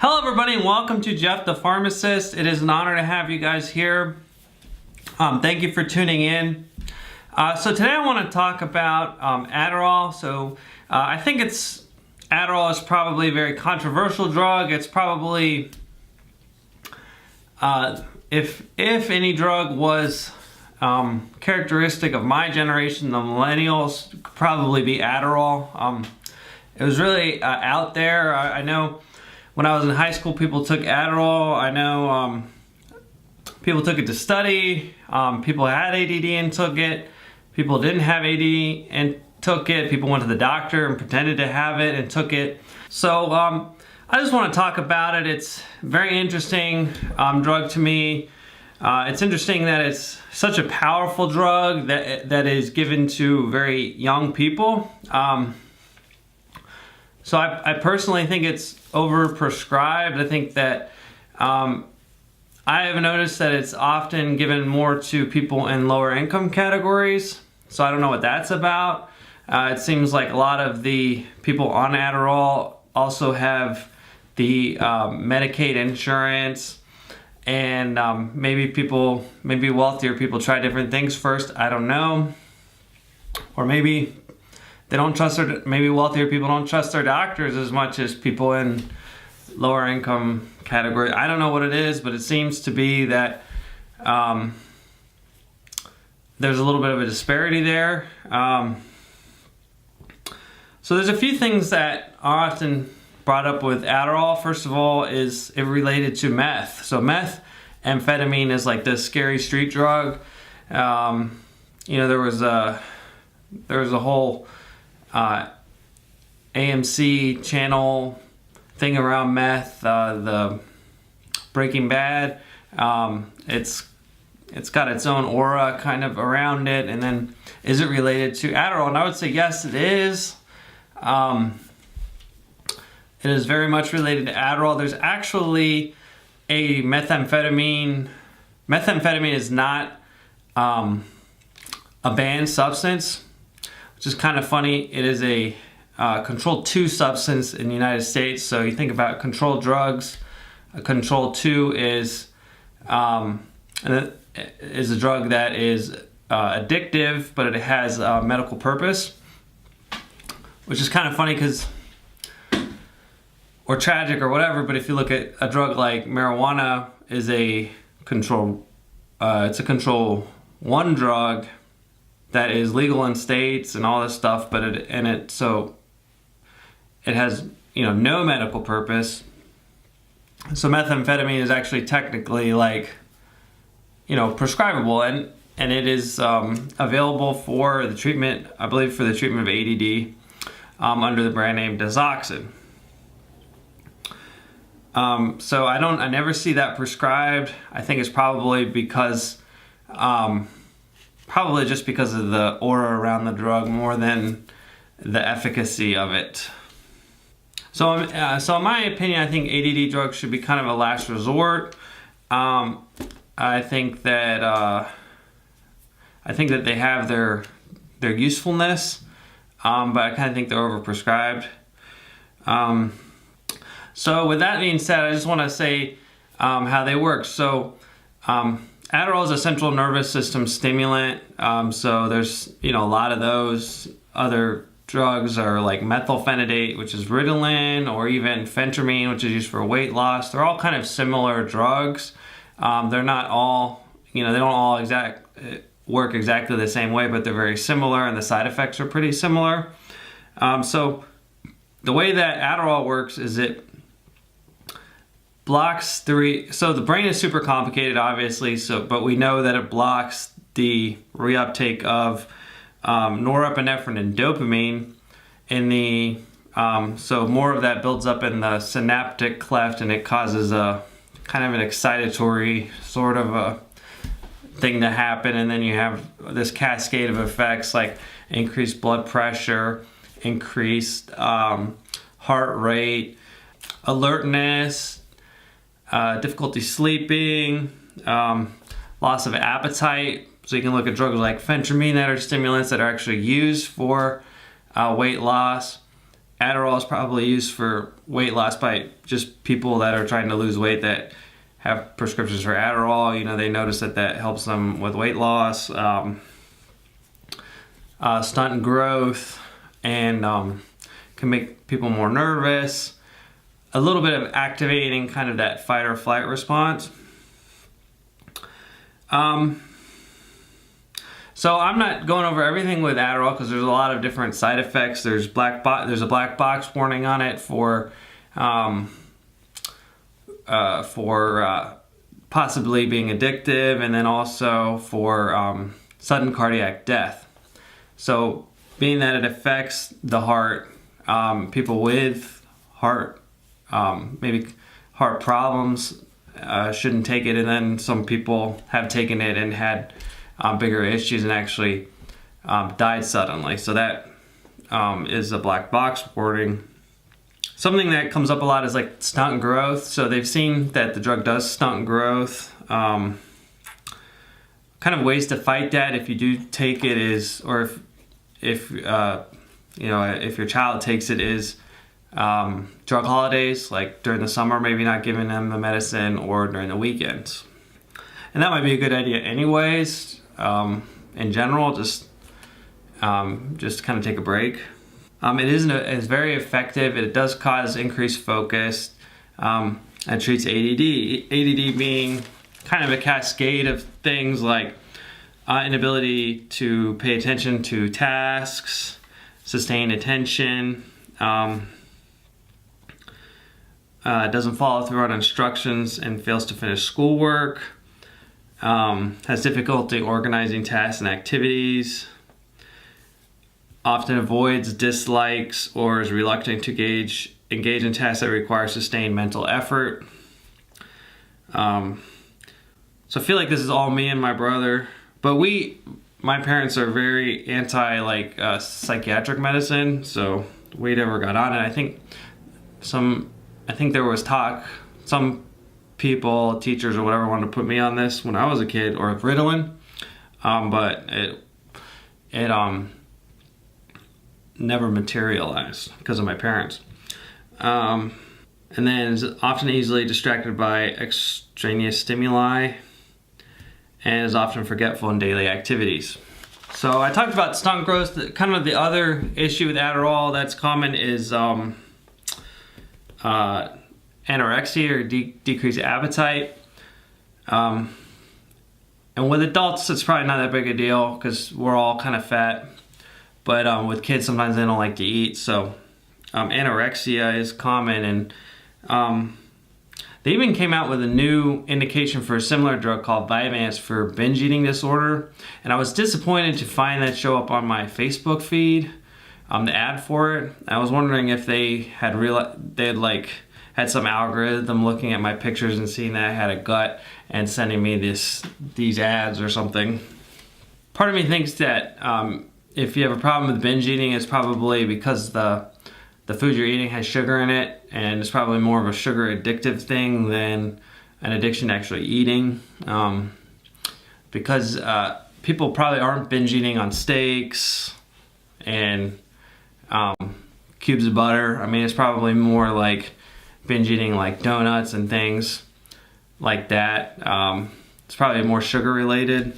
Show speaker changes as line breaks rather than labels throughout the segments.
Hello everybody and welcome to Jeff the Pharmacist. It is an honor to have you guys here. Thank you for tuning in. So today I want to talk about Adderall. I think Adderall is probably a very controversial drug. It's probably, if any drug was characteristic of my generation, the millennials, could probably be Adderall. It was really out there. I know when I was in high school, people took Adderall. I know people took it to study. People had ADD and took it. People didn't have ADD and took it. People went to the doctor and pretended to have it and took it. So I just want to talk about it. It's a very interesting drug to me. It's interesting that it's such a powerful drug that is given to very young people. So I personally think it's overprescribed. I think that I have noticed that it's often given more to people in lower income categories. So I don't know what that's about. It seems like a lot of the people on Adderall also have the Medicaid insurance, and maybe wealthier people try different things first. I don't know. Or maybe they don't trust maybe wealthier people don't trust their doctors as much as people in lower income category. I don't know what it is, but it seems to be that there's a little bit of a disparity there. So there's a few things that are often brought up with Adderall. First of all, is it related to meth. So methamphetamine is like this scary street drug. There was a whole AMC channel thing around meth, the Breaking Bad. It's got its own aura kind of around it. And then, is it related to Adderall? And I would say yes, it is. It is very much related to Adderall. There's actually a methamphetamine. Methamphetamine is not a banned substance, which is kind of funny. It is a Control 2 substance in the United States. So you think about controlled drugs. Control 2 is a drug that is addictive, but it has a medical purpose, which is kind of funny or tragic or whatever. But if you look at a drug like marijuana, is a control. It's a Control 1 drug that is legal in states and all this stuff, but it has no medical purpose. So methamphetamine is actually technically prescribable, and it is available for the treatment, I believe, for the treatment of ADD under the brand name Desoxin. So I never see that prescribed. I think it's probably just because of the aura around the drug more than the efficacy of it. So in my opinion, I think ADD drugs should be kind of a last resort. I think that they have their usefulness, but I kind of think they're overprescribed. So with that being said, I just want to say how they work. So Adderall is a central nervous system stimulant. So there's a lot of those. Other drugs are like methylphenidate, which is Ritalin, or even phentermine, which is used for weight loss. They're all kind of similar drugs. They're not all, they don't all work exactly the same way, but they're very similar, and the side effects are pretty similar. So the way that Adderall works is it blocks so the brain is super complicated, obviously, but we know that it blocks the reuptake of norepinephrine and dopamine so more of that builds up in the synaptic cleft, and it causes a kind of an excitatory sort of a thing to happen. And then you have this cascade of effects like increased blood pressure, increased heart rate, alertness, difficulty sleeping, loss of appetite. So you can look at drugs like phentermine that are stimulants that are actually used for weight loss. Adderall is probably used for weight loss by just people that are trying to lose weight that have prescriptions for Adderall. You know, they notice that helps them with weight loss, stunt growth, and can make people more nervous. A little bit of activating kind of that fight or flight response. So I'm not going over everything with Adderall because there's a lot of different side effects. There's a black box warning on it for possibly being addictive, and then also for sudden cardiac death. So being that it affects the heart, people with heart, maybe heart problems shouldn't take it, and then some people have taken it and had bigger issues and actually died suddenly. So that is a black box warning. Something that comes up a lot is like stunt growth. So they've seen that the drug does stunt growth. Kind of ways to fight that if you do take it is, or if you know, if your child takes it, is drug holidays, like during the summer, maybe not giving them the medicine, or during the weekends. And that might be a good idea anyways. In general, just kind of take a break. It's very effective. It does cause increased focus, and treats ADD. ADD being kind of a cascade of things like inability to pay attention to tasks, sustain attention, doesn't follow through on instructions and fails to finish schoolwork, has difficulty organizing tasks and activities, often avoids, dislikes, or is reluctant to engage in tasks that require sustained mental effort. So I feel like this is all me and my brother, but my parents are very anti psychiatric medicine, so we never got on it. I think there was talk, some people, teachers or whatever, wanted to put me on this when I was a kid, or Ritalin, but it never materialized because of my parents. And then is often easily distracted by extraneous stimuli, and is often forgetful in daily activities. So I talked about stunt growth. Kind of the other issue with Adderall that's common is anorexia, or decreased appetite. And with adults, it's probably not that big a deal because we're all kind of fat. But with kids, sometimes they don't like to eat. So anorexia is common, and they even came out with a new indication for a similar drug called Vyvanse for binge eating disorder. And I was disappointed to find that show up on my Facebook feed, the ad for it. I was wondering if they had had some algorithm looking at my pictures and seeing that I had a gut and sending me these ads or something. Part of me thinks that if you have a problem with binge eating, it's probably because the food you're eating has sugar in it, and it's probably more of a sugar addictive thing than an addiction to actually eating. Because people probably aren't binge eating on steaks and cubes of butter. I mean, it's probably more like binge eating like donuts and things like that. It's probably more sugar related.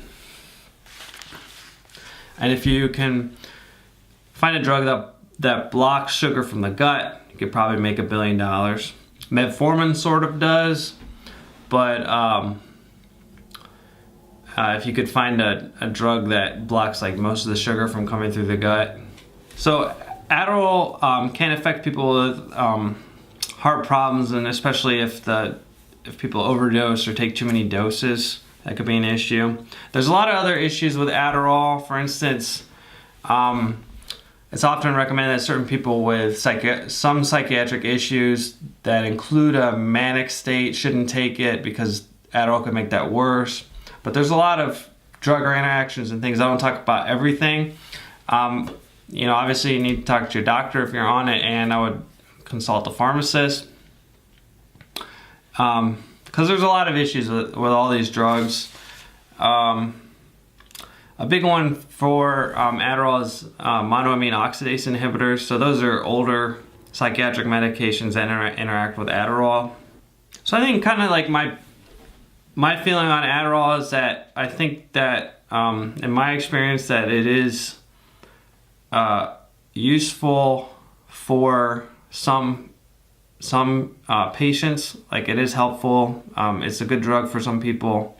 And if you can find a drug that blocks sugar from the gut, you could probably make $1 billion. Metformin sort of does, but if you could find a drug that blocks like most of the sugar from coming through the gut. So Adderall can affect people with heart problems, and especially if people overdose or take too many doses, that could be an issue. There's a lot of other issues with Adderall. For instance, it's often recommended that certain people with some psychiatric issues that include a manic state shouldn't take it because Adderall could make that worse. But there's a lot of drug interactions and things. I don't talk about everything. You know, obviously you need to talk to your doctor if you're on it, and I would consult a pharmacist. Because there's a lot of issues with all these drugs. A big one for Adderall is monoamine oxidase inhibitors. So those are older psychiatric medications that interact with Adderall. So I think kind of like my feeling on Adderall is that I think that in my experience that it is useful for some patients. Like, it is helpful. It's a good drug for some people.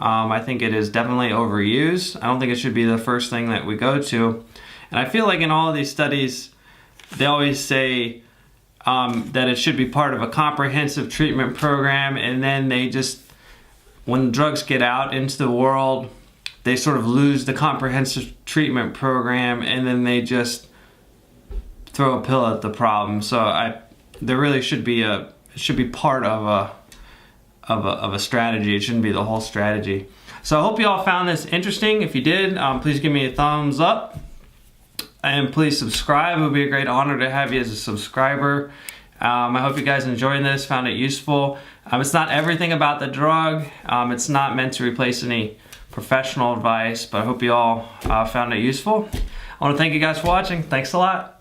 I think it is definitely overused. I don't think it should be the first thing that we go to. And I feel like in all of these studies, they always say that it should be part of a comprehensive treatment program, and then they just, when drugs get out into the world, they sort of lose the comprehensive treatment program, and then they just throw a pill at the problem. So there really should be part of a strategy. It shouldn't be the whole strategy. So I hope you all found this interesting. If you did, please give me a thumbs up. And please subscribe. It would be a great honor to have you as a subscriber. I hope you guys enjoyed this, found it useful. It's not everything about the drug. It's not meant to replace any professional advice, but I hope you all found it useful. I want to thank you guys for watching. Thanks a lot.